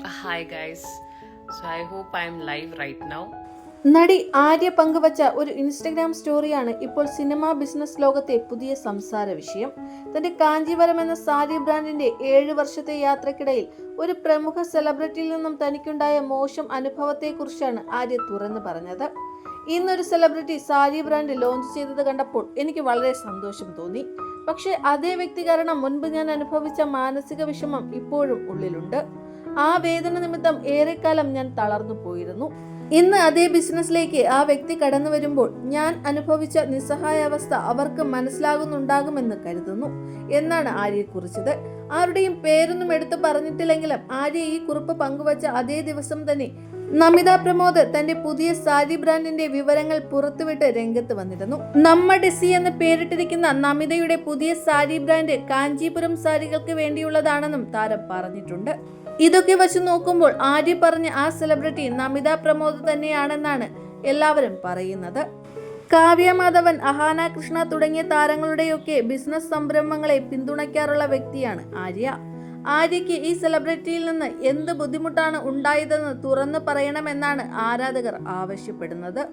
Hi guys. So I hope I'm live right now. നടി ആര്യ പങ്കുവച്ച ഒരു ഇൻസ്റ്റഗ്രാം സ്റ്റോറിയാണ് ഇപ്പോൾ സിനിമാ ബിസിനസ് ലോകത്തെ പുതിയ സംസാര വിഷയം. തന്റെ കാഞ്ചീവരം എന്ന സാരി ബ്രാൻഡിന്റെ 7 വർഷത്തെ യാത്രക്കിടയിൽ ഒരു പ്രമുഖ സെലിബ്രിറ്റിയിൽ നിന്നും തനിക്കുണ്ടായ മോശം അനുഭവത്തെക്കുറിച്ചാണ് ആര്യ തുറന്നു പറഞ്ഞത്. ഇന്നൊരു സെലിബ്രിറ്റി സാരി ബ്രാൻഡ് ലോഞ്ച് ചെയ്തത് കണ്ടപ്പോൾ എനിക്ക് വളരെ സന്തോഷം തോന്നി. പക്ഷേ അതേ വ്യക്തി കാരണം മുൻപ് ഞാൻ അനുഭവിച്ച മാനസിക വിഷമം ഇപ്പോഴും ഉള്ളിലുണ്ട്. ആ വേദന നിമിത്തം ഏറെക്കാലം ഞാൻ തളർന്നു പോയിരുന്നു. ഇന്ന് അതേ ബിസിനസ്സിലേക്ക് ആ വ്യക്തി കടന്നു വരുമ്പോൾ ഞാൻ അനുഭവിച്ച നിസ്സഹായാവസ്ഥ അവർക്ക് മനസ്സിലാകുന്നുണ്ടാകുമെന്ന് കരുതുന്നു എന്നാണ് ആര്യ കുറിച്ചത്. ആരുടെയും പേരൊന്നും എടുത്തു പറഞ്ഞിട്ടില്ലെങ്കിലും ആര്യ ഈ കുറിപ്പ് പങ്കുവച്ച അതേ ദിവസം തന്നെ നമിത പ്രമോദ് തന്റെ പുതിയ സാരി ബ്രാൻഡിന്റെ വിവരങ്ങൾ പുറത്തുവിട്ട് രംഗത്ത് വന്നിരുന്നു. നമ്മ ഡെസി എന്ന് പേരിട്ടിരിക്കുന്ന നമിതയുടെ പുതിയ സാരി ബ്രാൻഡ് കാഞ്ചീപുരം സാരികൾക്ക് വേണ്ടിയുള്ളതാണെന്നും താരം പറഞ്ഞിട്ടുണ്ട്. ഇതൊക്കെ വച്ച് നോക്കുമ്പോൾ ആര്യ പറഞ്ഞ ആ സെലിബ്രിറ്റി നമിത പ്രമോദ് തന്നെയാണെന്നാണ് എല്ലാവരും പറയുന്നത്. കാവ്യ മാധവൻ, അഹാന കൃഷ്ണ തുടങ്ങിയ താരങ്ങളുടെയൊക്കെ ബിസിനസ് സംരംഭങ്ങളെ പിന്തുണയ്ക്കാറുള്ള വ്യക്തിയാണ് ആര്യ. ആര്യയ്ക്ക് ഈ സെലിബ്രിറ്റിയിൽ നിന്ന് എന്ത് ബുദ്ധിമുട്ടാണ് ഉണ്ടായതെന്ന് തുറന്നു പറയണമെന്നാണ് ആരാധകർ ആവശ്യപ്പെടുന്നത്.